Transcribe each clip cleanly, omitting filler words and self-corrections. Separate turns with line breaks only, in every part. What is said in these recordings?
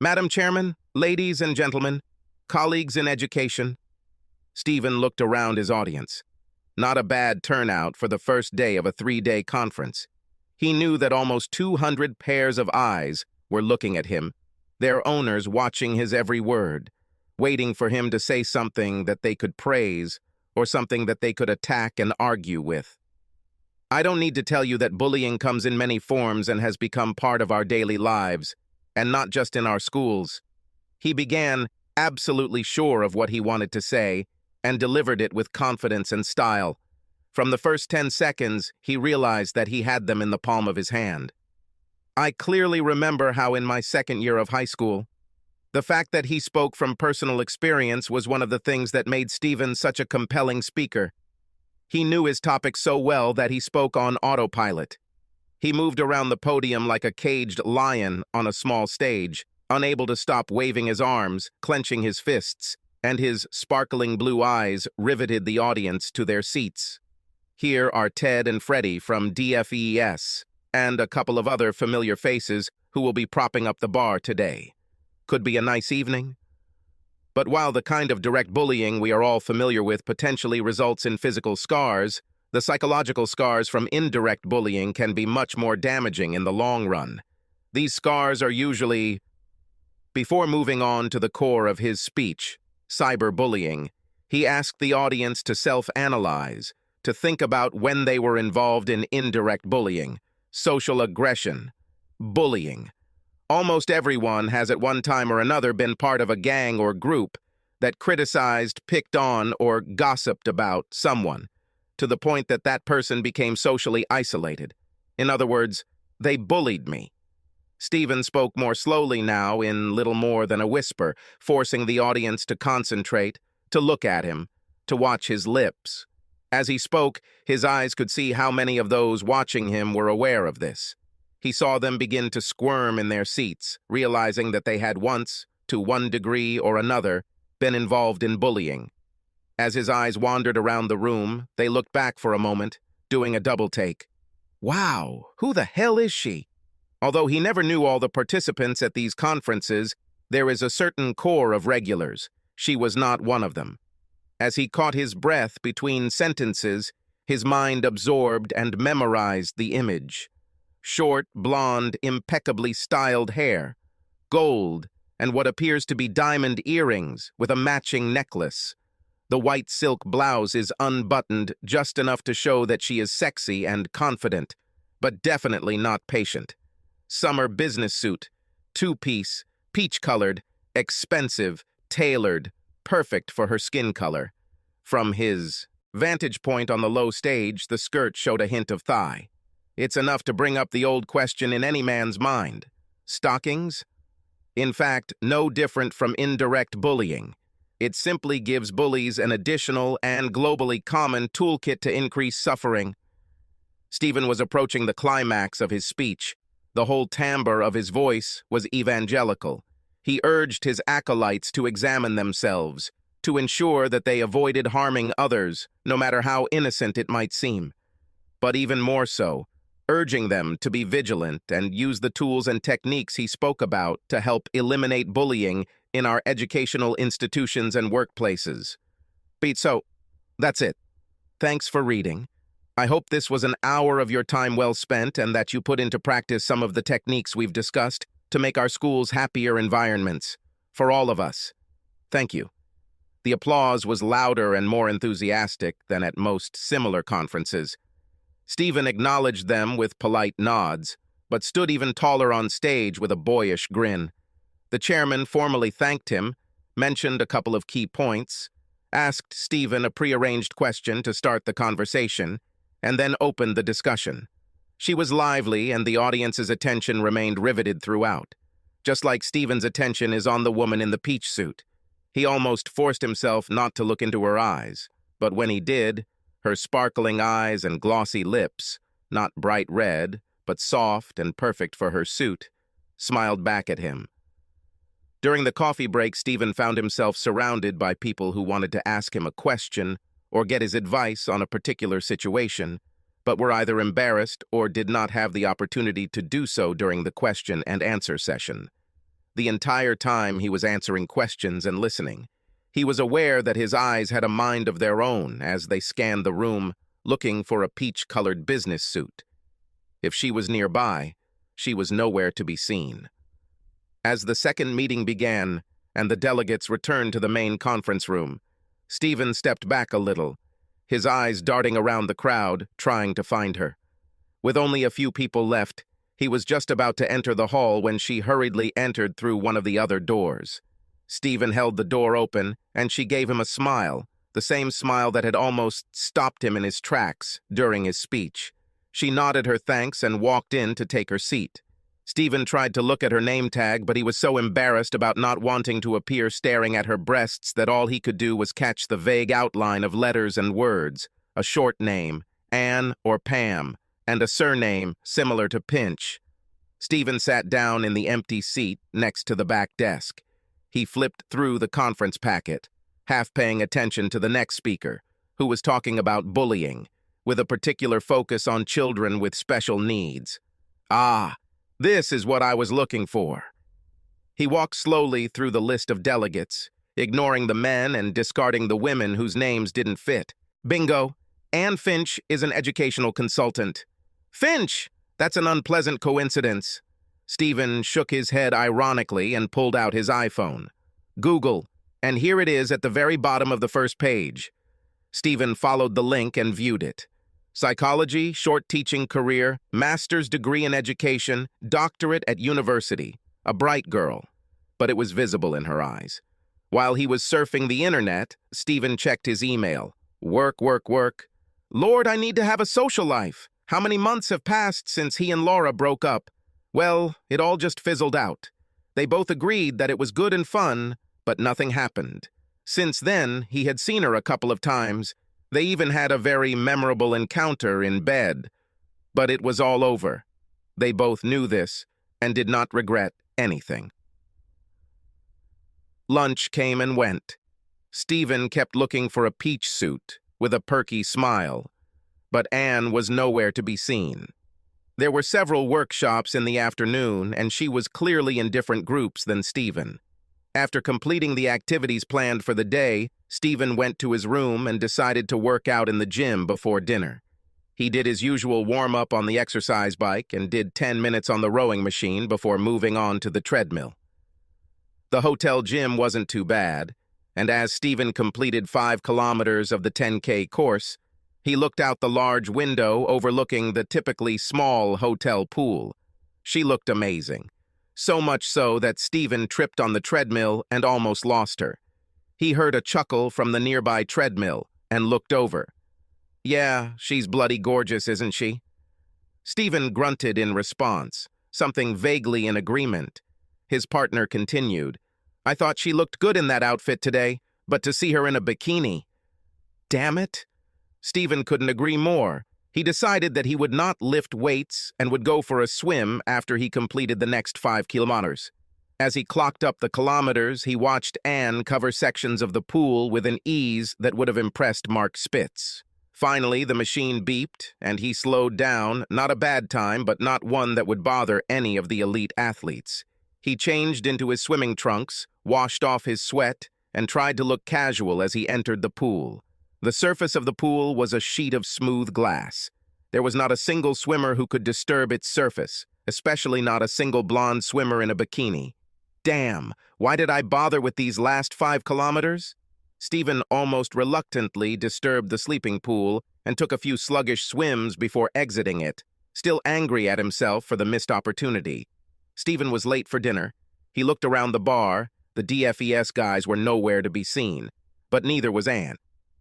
Madam Chairman, ladies and gentlemen, colleagues in education. Stephen looked around his audience. Not a bad turnout for the first day of a 3-day conference. He knew that almost 200 pairs of eyes were looking at him, their owners watching his every word, waiting for him to say something that they could praise or something that they could attack and argue with. I don't need to tell you that bullying comes in many forms and has become part of our daily lives, and not just in our schools. He began, absolutely sure of what he wanted to say, and delivered it with confidence and style. From the first 10 seconds, he realized that he had them in the palm of his hand. I clearly remember how in my second year of high school, the fact that he spoke from personal experience was one of the things that made Stephen such a compelling speaker. He knew his topic so well that he spoke on autopilot. He moved around the podium like a caged lion on a small stage, unable to stop waving his arms, clenching his fists, and his sparkling blue eyes riveted the audience to their seats. Here are Ted and Freddie from DFES, and a couple of other familiar faces who will be propping up the bar today. Could be a nice evening. But while the kind of direct bullying we are all familiar with potentially results in physical scars, the psychological scars from indirect bullying can be much more damaging in the long run. These scars are usually... Before moving on to the core of his speech, cyberbullying, he asked the audience to self-analyze, to think about when they were involved in indirect bullying, social aggression, bullying. Almost everyone has at one time or another been part of a gang or group that criticized, picked on, or gossiped about someone, to the point that that person became socially isolated. In other words, they bullied me. Stephen spoke more slowly now, in little more than a whisper, forcing the audience to concentrate, to look at him, to watch his lips. As he spoke, his eyes could see how many of those watching him were aware of this. He saw them begin to squirm in their seats, realizing that they had once, to one degree or another, been involved in bullying. As his eyes wandered around the room, they looked back for a moment, doing a double take. Wow, who the hell is she? Although he never knew all the participants at these conferences, there is a certain core of regulars. She was not one of them. As he caught his breath between sentences, his mind absorbed and memorized the image. Short, blonde, impeccably styled hair, gold, and what appears to be diamond earrings with a matching necklace. The white silk blouse is unbuttoned just enough to show that she is sexy and confident, but definitely not patient. Summer business suit, two-piece, peach-colored, expensive, tailored, perfect for her skin color. From his vantage point on the low stage, the skirt showed a hint of thigh. It's enough to bring up the old question in any man's mind. Stockings? In fact, no different from indirect bullying. It simply gives bullies an additional and globally common toolkit to increase suffering. Stephen was approaching the climax of his speech. The whole timbre of his voice was evangelical. He urged his acolytes to examine themselves, to ensure that they avoided harming others, no matter how innocent it might seem. But even more so, urging them to be vigilant and use the tools and techniques he spoke about to help eliminate bullying in our educational institutions and workplaces. So, that's it. Thanks for reading. I hope this was an hour of your time well spent and that you put into practice some of the techniques we've discussed to make our schools happier environments for all of us. Thank you. The applause was louder and more enthusiastic than at most similar conferences. Stephen acknowledged them with polite nods, but stood even taller on stage with a boyish grin. The chairman formally thanked him, mentioned a couple of key points, asked Stephen a prearranged question to start the conversation, and then opened the discussion. She was lively, and the audience's attention remained riveted throughout. Just like Stephen's attention is on the woman in the peach suit. He almost forced himself not to look into her eyes, but when he did, her sparkling eyes and glossy lips, not bright red, but soft and perfect for her suit, smiled back at him. During the coffee break, Stephen found himself surrounded by people who wanted to ask him a question or get his advice on a particular situation, but were either embarrassed or did not have the opportunity to do so during the question and answer session. the entire time he was answering questions and listening. He was aware that his eyes had a mind of their own as they scanned the room, looking for a peach-colored business suit. If she was nearby, she was nowhere to be seen. As the second meeting began and the delegates returned to the main conference room, Stephen stepped back a little, his eyes darting around the crowd, trying to find her. With only a few people left, he was just about to enter the hall when she hurriedly entered through one of the other doors. Stephen held the door open, and she gave him a smile, the same smile that had almost stopped him in his tracks during his speech. She nodded her thanks and walked in to take her seat. Stephen tried to look at her name tag, but he was so embarrassed about not wanting to appear staring at her breasts that all he could do was catch the vague outline of letters and words, a short name, Anne or Pam, and a surname similar to Pinch. Stephen sat down in the empty seat next to the back desk. He flipped through the conference packet, half paying attention to the next speaker, who was talking about bullying, with a particular focus on children with special needs. Ah, this is what I was looking for. He walked slowly through the list of delegates, ignoring the men and discarding the women whose names didn't fit. Bingo! Anne Finch is an educational consultant. Finch! That's an unpleasant coincidence. Stephen shook his head ironically and pulled out his iPhone. Google, and here it is at the very bottom of the first page. Stephen followed the link and viewed it. Psychology, short teaching career, master's degree in education, doctorate at university. A bright girl, but it was visible in her eyes. While he was surfing the internet, Stephen checked his email. Work, work, work. Lord, I need to have a social life. How many months have passed since he and Laura broke up? Well, it all just fizzled out. They both agreed that it was good and fun, but nothing happened. Since then, he had seen her a couple of times. They even had a very memorable encounter in bed. But it was all over. They both knew this and did not regret anything. Lunch came and went. Stephen kept looking for a peach suit with a perky smile, but Anne was nowhere to be seen. There were several workshops in the afternoon, and she was clearly in different groups than Stephen. After completing the activities planned for the day, Stephen went to his room and decided to work out in the gym before dinner. He did his usual warm-up on the exercise bike and did 10 minutes on the rowing machine before moving on to the treadmill. The hotel gym wasn't too bad, and as Stephen completed 5 kilometers of the 10K course, he looked out the large window overlooking the typically small hotel pool. She looked amazing. So much so that Stephen tripped on the treadmill and almost lost her. He heard a chuckle from the nearby treadmill and looked over. Yeah, she's bloody gorgeous, isn't she? Stephen grunted in response, something vaguely in agreement. His partner continued. I thought she looked good in that outfit today, but to see her in a bikini. Damn it! Stephen couldn't agree more. He decided that he would not lift weights and would go for a swim after he completed the next 5 kilometers. As he clocked up the kilometers, he watched Anne cover sections of the pool with an ease that would have impressed Mark Spitz. Finally, the machine beeped, and he slowed down, not a bad time, but not one that would bother any of the elite athletes. He changed into his swimming trunks, washed off his sweat, and tried to look casual as he entered the pool. The surface of the pool was a sheet of smooth glass. There was not a single swimmer who could disturb its surface, especially not a single blonde swimmer in a bikini. Damn, why did I bother with these last 5 kilometers? Stephen almost reluctantly disturbed the sleeping pool and took a few sluggish swims before exiting it, still angry at himself for the missed opportunity. Stephen was late for dinner. He looked around the bar. The DFES guys were nowhere to be seen, but neither was Anne.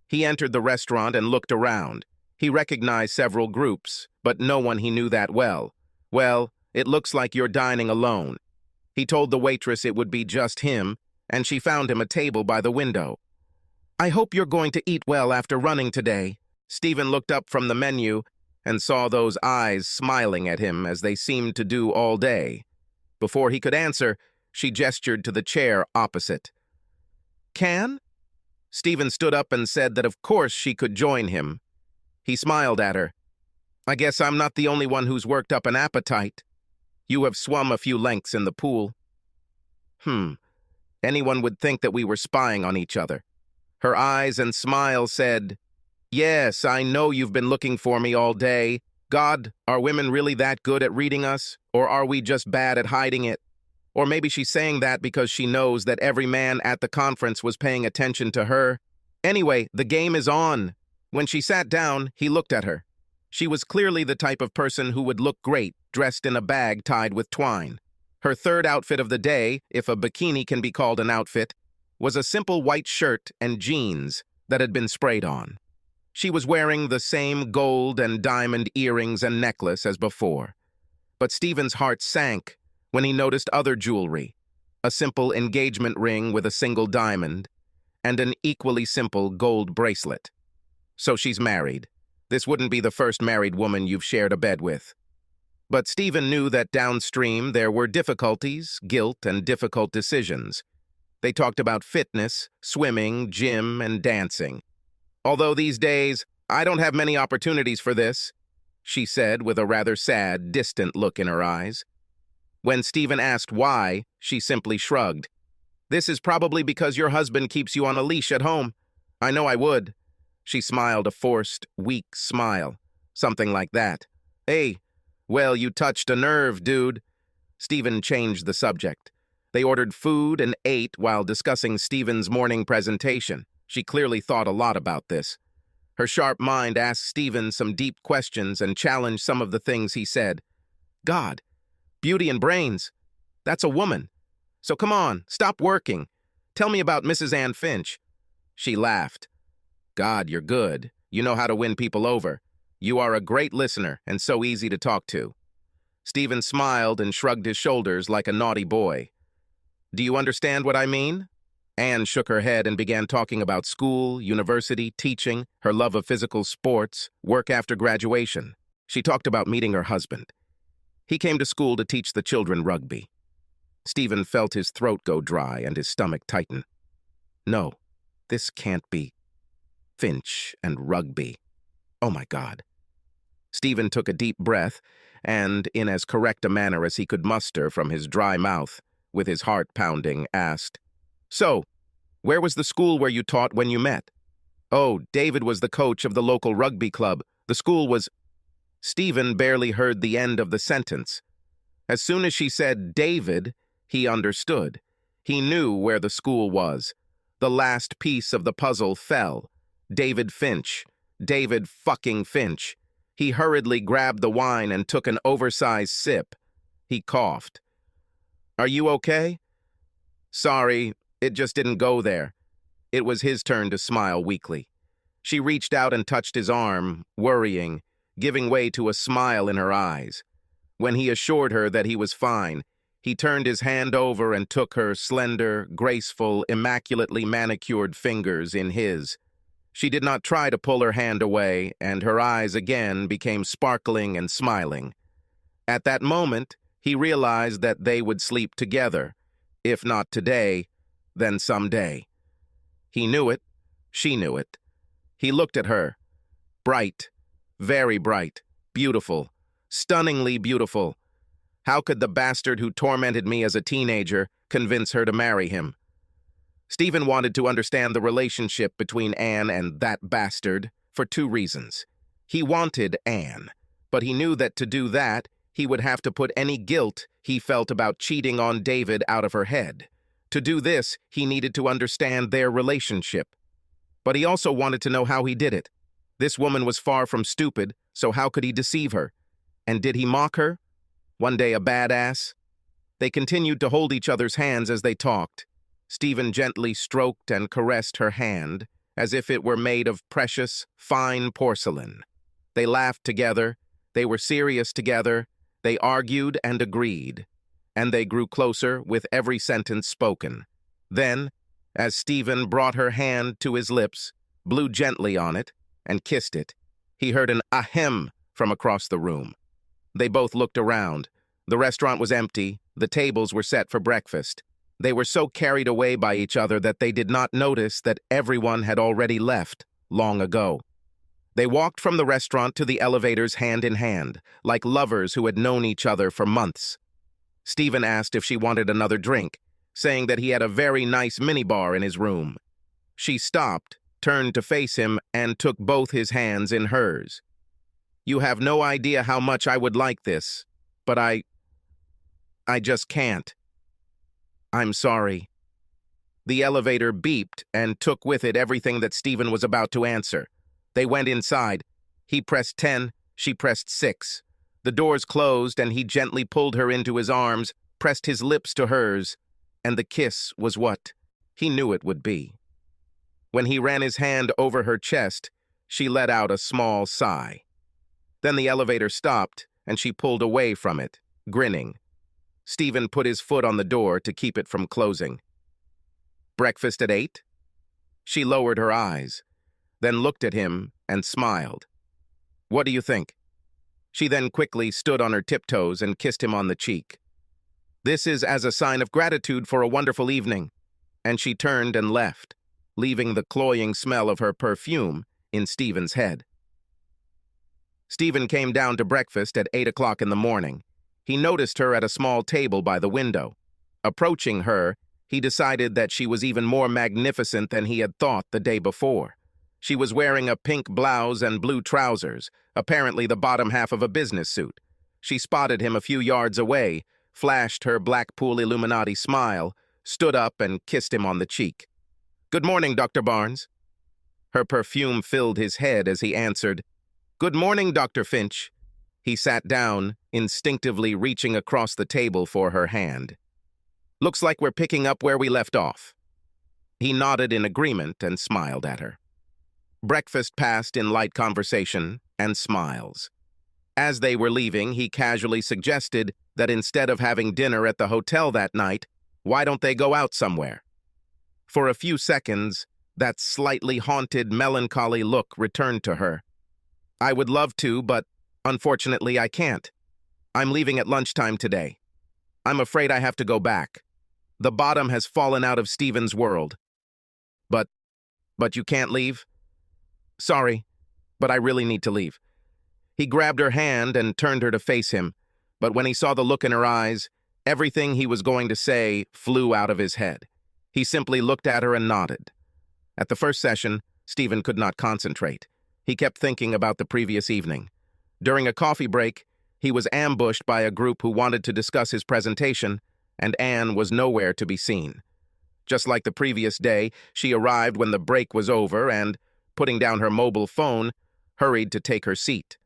He entered the restaurant and looked around. He recognized several groups, but no one he knew that well. Well, it looks like you're dining alone. He told the waitress it would be just him, and she found him a table by the window. I hope you're going to eat well after running today. Stephen looked up from the menu and saw those eyes smiling at him as they seemed to do all day. Before he could answer, she gestured to the chair opposite. Can? Stephen stood up and said that of course she could join him. He smiled at her. I guess I'm not the only one who's worked up an appetite. You have swum a few lengths in the pool. Anyone would think that we were spying on each other. Her eyes and smile said, "Yes, I know you've been looking for me all day. God, are women really that good at reading us? Or are we just bad at hiding it?" Or maybe she's saying that because she knows that every man at the conference was paying attention to her. Anyway, the game is on. When she sat down, he looked at her. She was clearly the type of person who would look great dressed in a bag tied with twine. Her third outfit of the day, if a bikini can be called an outfit, was a simple white shirt and jeans that had been sprayed on. She was wearing the same gold and diamond earrings and necklace as before. But Stephen's heart sank when he noticed other jewelry, a simple engagement ring with a single diamond, and an equally simple gold bracelet. So she's married. This wouldn't be the first married woman you've shared a bed with. But Stephen knew that downstream there were difficulties, guilt, and difficult decisions. They talked about fitness, swimming, gym, and dancing. "Although these days, I don't have many opportunities for this," she said with a rather sad, distant look in her eyes. When Stephen asked why, she simply shrugged. "This is probably because your husband keeps you on a leash at home. I know I would." She smiled a forced, weak smile. Something like that. "Hey, well, you touched a nerve, dude." Stephen changed the subject. They ordered food and ate while discussing Stephen's morning presentation. She clearly thought a lot about this. Her sharp mind asked Stephen some deep questions and challenged some of the things he said. "God, beauty and brains. That's a woman. So come on, stop working. Tell me about Mrs. Ann Finch." She laughed. "God, you're good. You know how to win people over. You are a great listener and so easy to talk to." Stephen smiled and shrugged his shoulders like a naughty boy. "Do you understand what I mean?" Anne shook her head and began talking about school, university, teaching, her love of physical sports, work after graduation. She talked about meeting her husband. He came to school to teach the children rugby. Stephen felt his throat go dry and his stomach tighten. No, this can't be. Finch and rugby. Oh my God. Stephen took a deep breath and, in as correct a manner as he could muster from his dry mouth, with his heart pounding, asked, "So, where was the school where you taught when you met?" "Oh, David was the coach of the local rugby club. The school was—" Stephen barely heard the end of the sentence. As soon as she said David, he understood. He knew where the school was. The last piece of the puzzle fell. David Finch. David fucking Finch. He hurriedly grabbed the wine and took an oversized sip. He coughed. "Are you okay?" "Sorry, it just didn't go there." It was his turn to smile weakly. She reached out and touched his arm, worrying, giving way to a smile in her eyes. When he assured her that he was fine, he turned his hand over and took her slender, graceful, immaculately manicured fingers in his. She did not try to pull her hand away, and her eyes again became sparkling and smiling. At that moment, he realized that they would sleep together. If not today, then someday. He knew it. She knew it. He looked at her. Bright. Very bright. Beautiful. Stunningly beautiful. How could the bastard who tormented me as a teenager convince her to marry him? Stephen wanted to understand the relationship between Anne and that bastard for two reasons. He wanted Anne, but he knew that to do that, he would have to put any guilt he felt about cheating on David out of her head. To do this, he needed to understand their relationship. But he also wanted to know how he did it. This woman was far from stupid, so how could he deceive her? And did he mock her? One day a badass? They continued to hold each other's hands as they talked. Stephen gently stroked and caressed her hand, as if it were made of precious, fine porcelain. They laughed together, they were serious together, they argued and agreed, and they grew closer with every sentence spoken. Then, as Stephen brought her hand to his lips, blew gently on it, and kissed it, he heard an ahem from across the room. They both looked around. The restaurant was empty, the tables were set for breakfast. They were so carried away by each other that they did not notice that everyone had already left long ago. They walked from the restaurant to the elevators hand in hand, like lovers who had known each other for months. Stephen asked if she wanted another drink. saying that he had a very nice minibar in his room. She stopped, turned to face him, and took both his hands in hers. "You have no idea how much I would like this, but I just can't. I'm sorry." The elevator beeped and took with it everything that Stephen was about to answer. They went inside. He pressed 10, she pressed 6. The doors closed and he gently pulled her into his arms, pressed his lips to hers, and the kiss was what he knew it would be. When he ran his hand over her chest, she let out a small sigh. Then the elevator stopped and she pulled away from it, grinning. Stephen put his foot on the door to keep it from closing. "Breakfast at 8? She lowered her eyes, then looked at him and smiled. "What do you think?" She then quickly stood on her tiptoes and kissed him on the cheek. "This is as a sign of gratitude for a wonderful evening." And she turned and left, leaving the cloying smell of her perfume in Stephen's head. Stephen came down to breakfast at 8 o'clock in the morning. He noticed her at a small table by the window. Approaching her, he decided that she was even more magnificent than he had thought the day before. She was wearing a pink blouse and blue trousers, apparently the bottom half of a business suit. She spotted him a few yards away, flashed her Blackpool Illuminati smile, stood up and kissed him on the cheek. "Good morning, Dr. Barnes." Her perfume filled his head as he answered, "Good morning, Dr. Finch." He sat down, instinctively reaching across the table for her hand. "Looks like we're picking up where we left off." He nodded in agreement and smiled at her. Breakfast passed in light conversation and smiles. As they were leaving, he casually suggested that instead of having dinner at the hotel that night, why don't they go out somewhere? For a few seconds, that slightly haunted, melancholy look returned to her. "I would love to, but unfortunately I can't. I'm leaving at lunchtime today. I'm afraid I have to go back. The bottom has fallen out of Stephen's world." But you can't leave?" "Sorry, but I really need to leave." He grabbed her hand and turned her to face him, but when he saw the look in her eyes, everything he was going to say flew out of his head. He simply looked at her and nodded. At the first session, Stephen could not concentrate. He kept thinking about the previous evening. During a coffee break, he was ambushed by a group who wanted to discuss his presentation, and Anne was nowhere to be seen. Just like the previous day, she arrived when the break was over and, putting down her mobile phone, hurried to take her seat.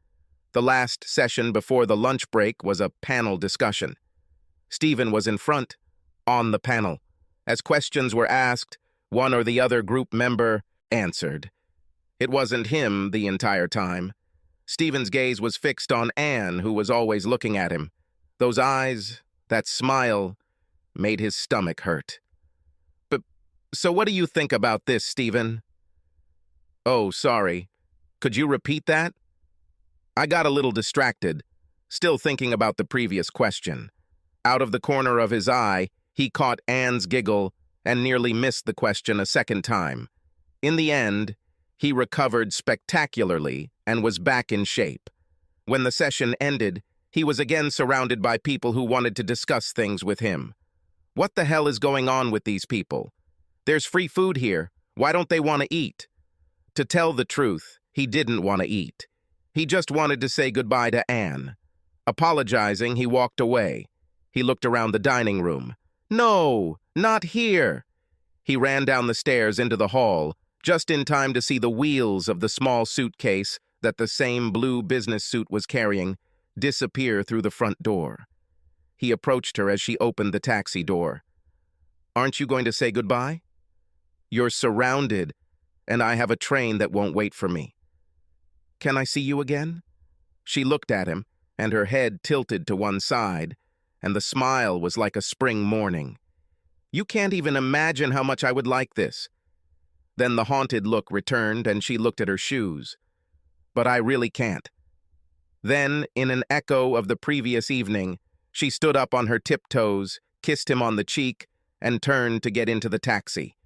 The last session before the lunch break was a panel discussion. Stephen was in front, on the panel. As questions were asked, one or the other group member answered. It wasn't him the entire time. Stephen's gaze was fixed on Anne, who was always looking at him. Those eyes, that smile, made his stomach hurt. "So what do you think about this, Stephen?" "Oh, sorry. Could you repeat that?" I got a little distracted, still thinking about the previous question. Out of the corner of his eye, he caught Anne's giggle and nearly missed the question a second time. In the end, he recovered spectacularly and was back in shape. When the session ended, he was again surrounded by people who wanted to discuss things with him. What the hell is going on with these people? There's free food here. Why don't they want to eat? To tell the truth, he didn't want to eat. He just wanted to say goodbye to Anne. Apologizing, he walked away. He looked around the dining room. No, not here. He ran down the stairs into the hall, just in time to see the wheels of the small suitcase that the same blue business suit was carrying disappear through the front door. He approached her as she opened the taxi door. "Aren't you going to say goodbye? You're surrounded, and I have a train that won't wait for me. Can I see you again?" She looked at him, and her head tilted to one side, and the smile was like a spring morning. "You can't even imagine how much I would like this." Then the haunted look returned, and she looked at her shoes. "But I really can't." Then, in an echo of the previous evening, she stood up on her tiptoes, kissed him on the cheek, and turned to get into the taxi.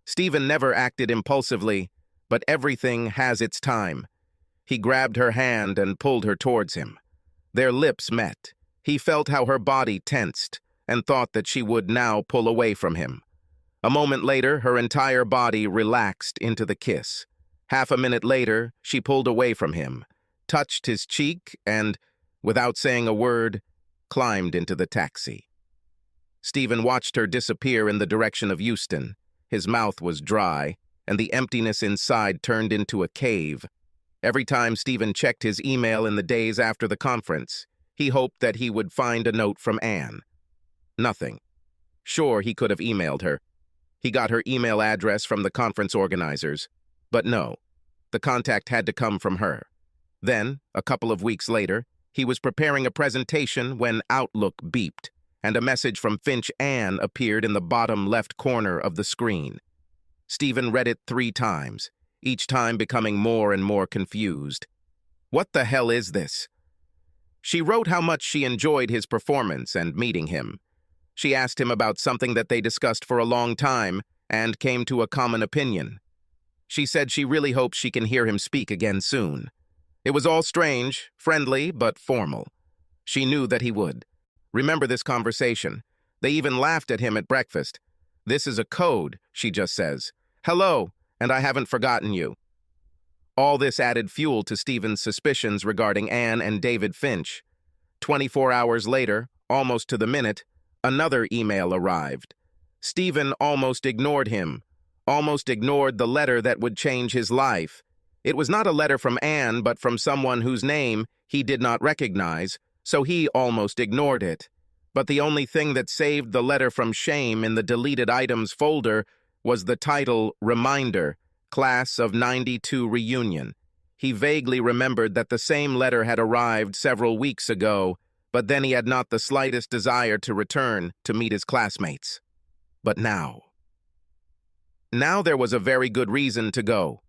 Stephen never acted impulsively, but everything has its time. He grabbed her hand and pulled her towards him. Their lips met. He felt how her body tensed. and thought that she would now pull away from him. A moment later, her entire body relaxed into the kiss. Half a minute later, she pulled away from him, touched his cheek, and, without saying a word, climbed into the taxi. Stephen watched her disappear in the direction of Euston. His mouth was dry, and the emptiness inside turned into a cave. Every time Stephen checked his email in the days after the conference, he hoped that he would find a note from Anne. Nothing. Sure, he could have emailed her. He got her email address from the conference organizers. But no, the contact had to come from her. Then, a couple of weeks later, he was preparing a presentation when Outlook beeped, and a message from Finch Anne appeared in the bottom left corner of the screen. Stephen read it 3 times, each time becoming more and more confused. What the hell is this? She wrote how much she enjoyed his performance and meeting him. She asked him about something that they discussed for a long time and came to a common opinion. She said she really hopes she can hear him speak again soon. It was all strange, friendly, but formal. She knew that he would. Remember this conversation. They even laughed at him at breakfast. This is a code, she just says. Hello, and I haven't forgotten you. All this added fuel to Stephen's suspicions regarding Anne and David Finch. 24 hours later, almost to the minute, another email arrived. Stephen almost ignored him, almost ignored the letter that would change his life. It was not a letter from Anne, but from someone whose name he did not recognize, so he almost ignored it. But the only thing that saved the letter from shame in the deleted items folder was the title, Reminder, Class of '92 Reunion. He vaguely remembered that the same letter had arrived several weeks ago, but then he had not the slightest desire to return to meet his classmates. But now there was a very good reason to go.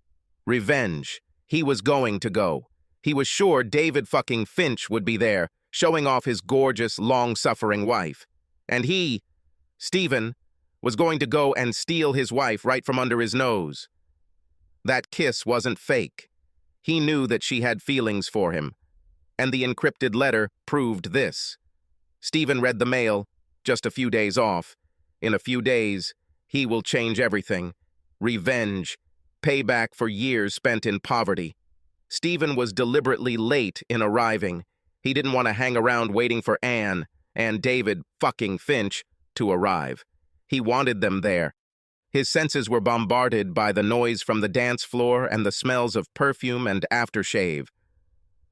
Revenge. He was going to go. He was sure David fucking Finch would be there, showing off his gorgeous, long-suffering wife. And he, Stephen, was going to go and steal his wife right from under his nose. That kiss wasn't fake. He knew that she had feelings for him. And the encrypted letter proved this. Stephen read the mail, just a few days off. In a few days, he will change everything. Revenge. Payback for years spent in poverty. Stephen was deliberately late in arriving. He didn't want to hang around waiting for Anne and David fucking Finch to arrive. He wanted them there. His senses were bombarded by the noise from the dance floor and the smells of perfume and aftershave.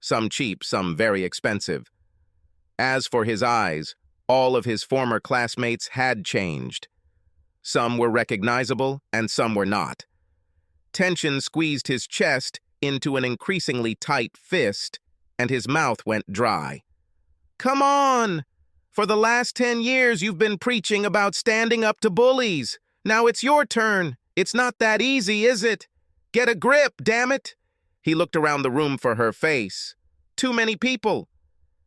Some cheap, some very expensive. As for his eyes, all of his former classmates had changed. Some were recognizable and some were not. Tension squeezed his chest into an increasingly tight fist, and his mouth went dry. Come on! For the last 10 years you've been preaching about standing up to bullies. Now it's your turn. It's not that easy, is it? Get a grip, damn it! He looked around the room for her face. Too many people.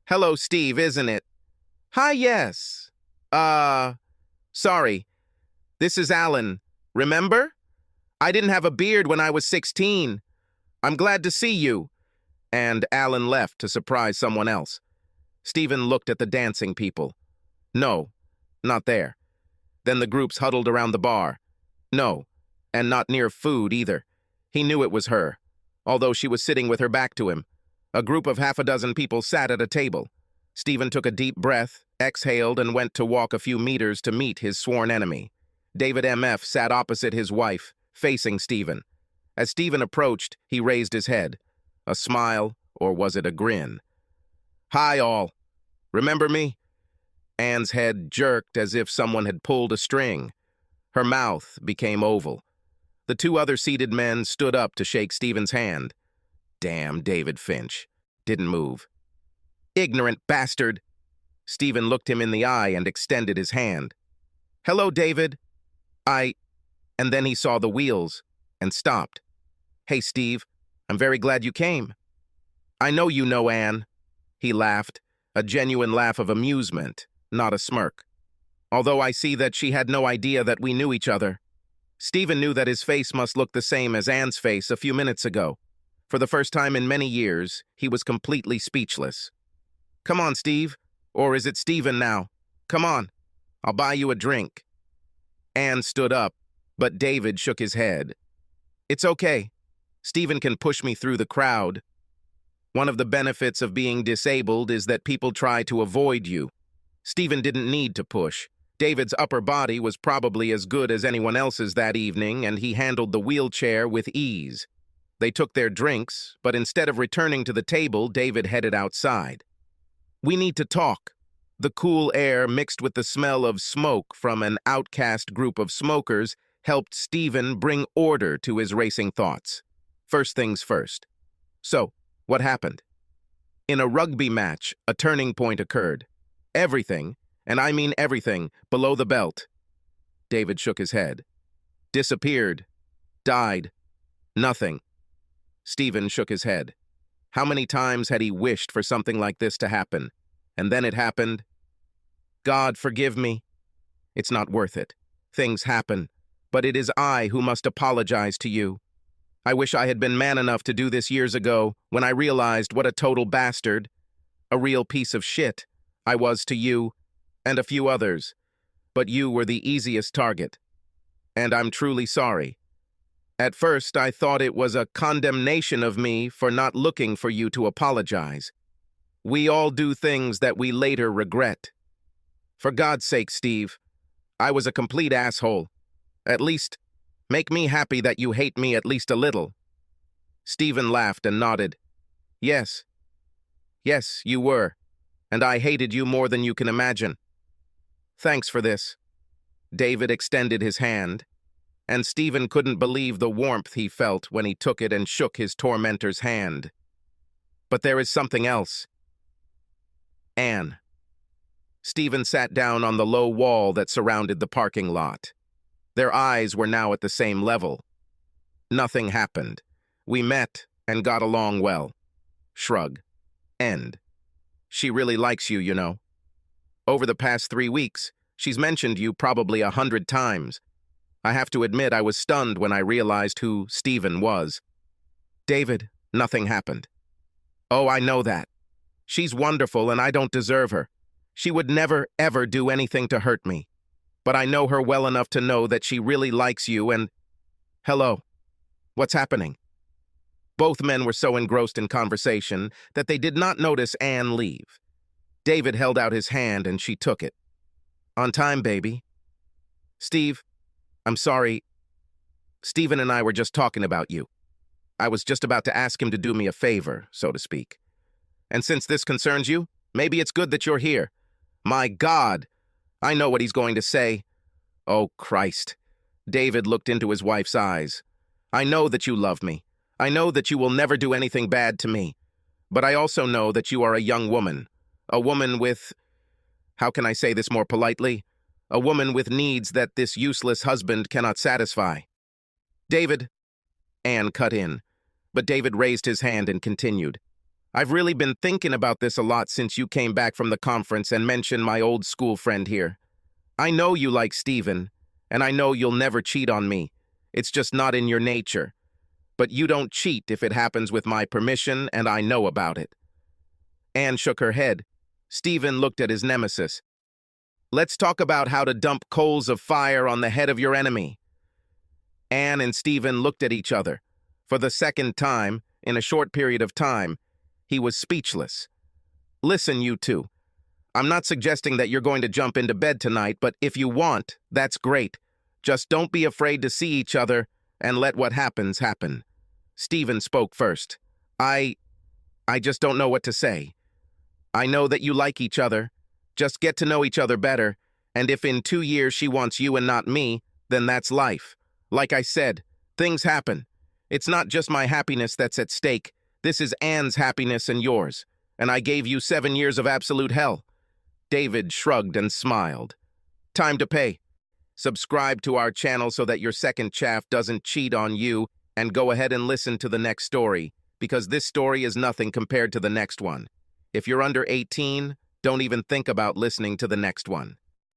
Hello, Steve, isn't it? Hi, yes. Sorry. This is Alan. Remember? I didn't have a beard when I was 16. I'm glad to see you. And Alan left to surprise someone else. Stephen looked at the dancing people. No, not there. Then the groups huddled around the bar. No, and not near food either. He knew it was her, although she was sitting with her back to him. A group of half a dozen people sat at a table. Stephen took a deep breath, exhaled, and went to walk a few meters to meet his sworn enemy. David M.F. sat opposite his wife, facing Stephen. As Stephen approached, he raised his head. A smile, or was it a grin? Hi, all. Remember me? Anne's head jerked as if someone had pulled a string. Her mouth became oval. The 2 other seated men stood up to shake Stephen's hand. Damn David Finch. Didn't move. Ignorant bastard! Stephen looked him in the eye and extended his hand. Hello, David. And then he saw the wheels and stopped. Hey, Steve, I'm very glad you came. I know you know Anne. He laughed, a genuine laugh of amusement, not a smirk. Although I see that she had no idea that we knew each other. Stephen knew that his face must look the same as Anne's face a few minutes ago. For the first time in many years, he was completely speechless. Come on, Steve. Or is it Stephen now? Come on. I'll buy you a drink. Anne stood up, but David shook his head. It's okay. Stephen can push me through the crowd. One of the benefits of being disabled is that people try to avoid you. Stephen didn't need to push. David's upper body was probably as good as anyone else's that evening, and he handled the wheelchair with ease. They took their drinks, but instead of returning to the table, David headed outside. We need to talk. The cool air mixed with the smell of smoke from an outcast group of smokers helped Stephen bring order to his racing thoughts. First things first. So, what happened? In a rugby match, a turning point occurred. Everything, and I mean everything, below the belt. David shook his head. Disappeared. Died. Nothing. Stephen shook his head. How many times had he wished for something like this to happen? And then it happened. God, forgive me. It's not worth it. Things happen. But it is I who must apologize to you. I wish I had been man enough to do this years ago, when I realized what a total bastard, a real piece of shit, I was to you and a few others. But you were the easiest target. And I'm truly sorry. At first, I thought it was a condemnation of me for not looking for you to apologize. We all do things that we later regret. For God's sake, Steve, I was a complete asshole. At least, make me happy that you hate me at least a little. Stephen laughed and nodded. Yes. Yes, you were. And I hated you more than you can imagine. Thanks for this. David extended his hand, and Stephen couldn't believe the warmth he felt when he took it and shook his tormentor's hand. But there is something else. Anne. Stephen sat down on the low wall that surrounded the parking lot. Their eyes were now at the same level. Nothing happened. We met and got along well. Shrug. End. She really likes you, you know. Over the past 3 weeks, she's mentioned you probably 100 times. I have to admit I was stunned when I realized who Stephen was. David, nothing happened. Oh, I know that. She's wonderful and I don't deserve her. She would never, ever do anything to hurt me. But I know her well enough to know that she really likes you and... Hello. What's happening? Both men were so engrossed in conversation that they did not notice Anne leave. David held out his hand and she took it. On time, baby. Steve, I'm sorry. Stephen and I were just talking about you. I was just about to ask him to do me a favor, so to speak. And since this concerns you, maybe it's good that you're here. My God! I know what he's going to say. Oh, Christ. David looked into his wife's eyes. I know that you love me. I know that you will never do anything bad to me. But I also know that you are a young woman. A woman with... How can I say this more politely? A woman with needs that this useless husband cannot satisfy. David... Anne cut in. But David raised his hand and continued. I've really been thinking about this a lot since you came back from the conference and mentioned my old school friend here. I know you like Stephen, and I know you'll never cheat on me. It's just not in your nature. But you don't cheat if it happens with my permission, and I know about it. Anne shook her head. Stephen looked at his nemesis. Let's talk about how to dump coals of fire on the head of your enemy. Anne and Stephen looked at each other. For the second time, in a short period of time, he was speechless. Listen, you two. I'm not suggesting that you're going to jump into bed tonight, but if you want, that's great. Just don't be afraid to see each other and let what happens happen. Stephen spoke first. I just don't know what to say. I know that you like each other. Just get to know each other better, and if in 2 years she wants you and not me, then that's life. Like I said, things happen. It's not just my happiness that's at stake. This is Anne's happiness and yours, and I gave you 7 years of absolute hell. David shrugged and smiled. Time to pay. Subscribe to our channel so that your second chaff doesn't cheat on you, and go ahead and listen to the next story, because this story is nothing compared to the next one. If you're under 18, don't even think about listening to the next one.